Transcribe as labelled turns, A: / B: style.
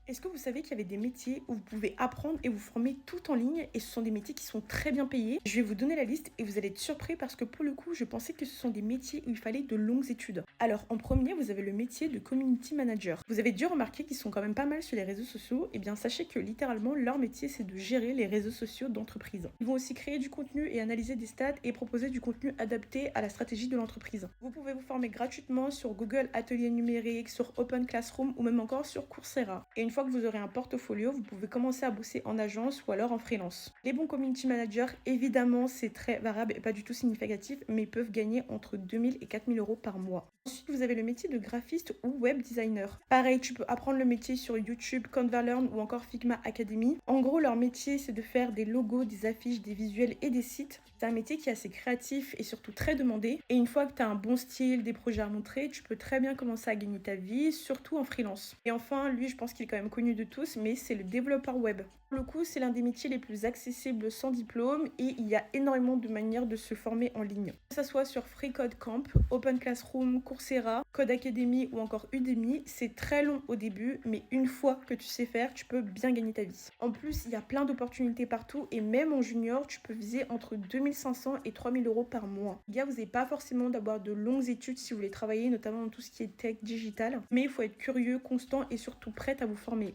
A: Est-ce que vous savez qu'il y avait des métiers où vous pouvez apprendre et vous former tout en ligne et ce sont des métiers qui sont très bien payés? Je vais vous donner la liste et vous allez être surpris parce que pour le coup, je pensais que ce sont des métiers où il fallait de longues études. Alors, en premier, vous avez le métier de community manager. Vous avez dû remarquer qu'ils sont quand même pas mal sur les réseaux sociaux. Eh bien, sachez que littéralement, leur métier, c'est de gérer les réseaux sociaux d'entreprise. Ils vont aussi créer du contenu et analyser des stats et proposer du contenu adapté à la stratégie de l'entreprise. Vous pouvez vous former gratuitement sur Google Atelier numérique, sur Open Classroom ou même encore sur Coursera. Et une fois que vous aurez un portfolio, vous pouvez commencer à bosser en agence ou alors en freelance. Les bons community managers, évidemment, c'est très variable et pas du tout significatif, mais ils peuvent gagner entre 2000 et 4000 euros par mois. Ensuite, vous avez le métier de graphiste ou web designer. Pareil, tu peux apprendre le métier sur YouTube, Canva Learn ou encore Figma Academy. En gros, leur métier, c'est de faire des logos, des affiches, des visuels et des sites. C'est un métier qui est assez créatif et surtout très demandé. Et une fois que tu as un bon style, des projets à montrer, tu peux très bien commencer à gagner ta vie, surtout en freelance. Et enfin, lui, je pense qu'il est quand même connu de tous, mais c'est le développeur web. Pour le coup, c'est l'un des métiers les plus accessibles sans diplôme et il y a énormément de manières de se former en ligne. Que ce soit sur Free Code Camp, Open Classroom, Coursera, Code Academy ou encore Udemy, c'est très long au début, mais une fois que tu sais faire, tu peux bien gagner ta vie. En plus, il y a plein d'opportunités partout et même en junior, tu peux viser entre 2500 et 3000 euros par mois. Les gars, vous n'avez pas forcément d'avoir de longues études si vous voulez travailler, notamment dans tout ce qui est tech digital, mais il faut être curieux, constant et surtout prêt à vous former.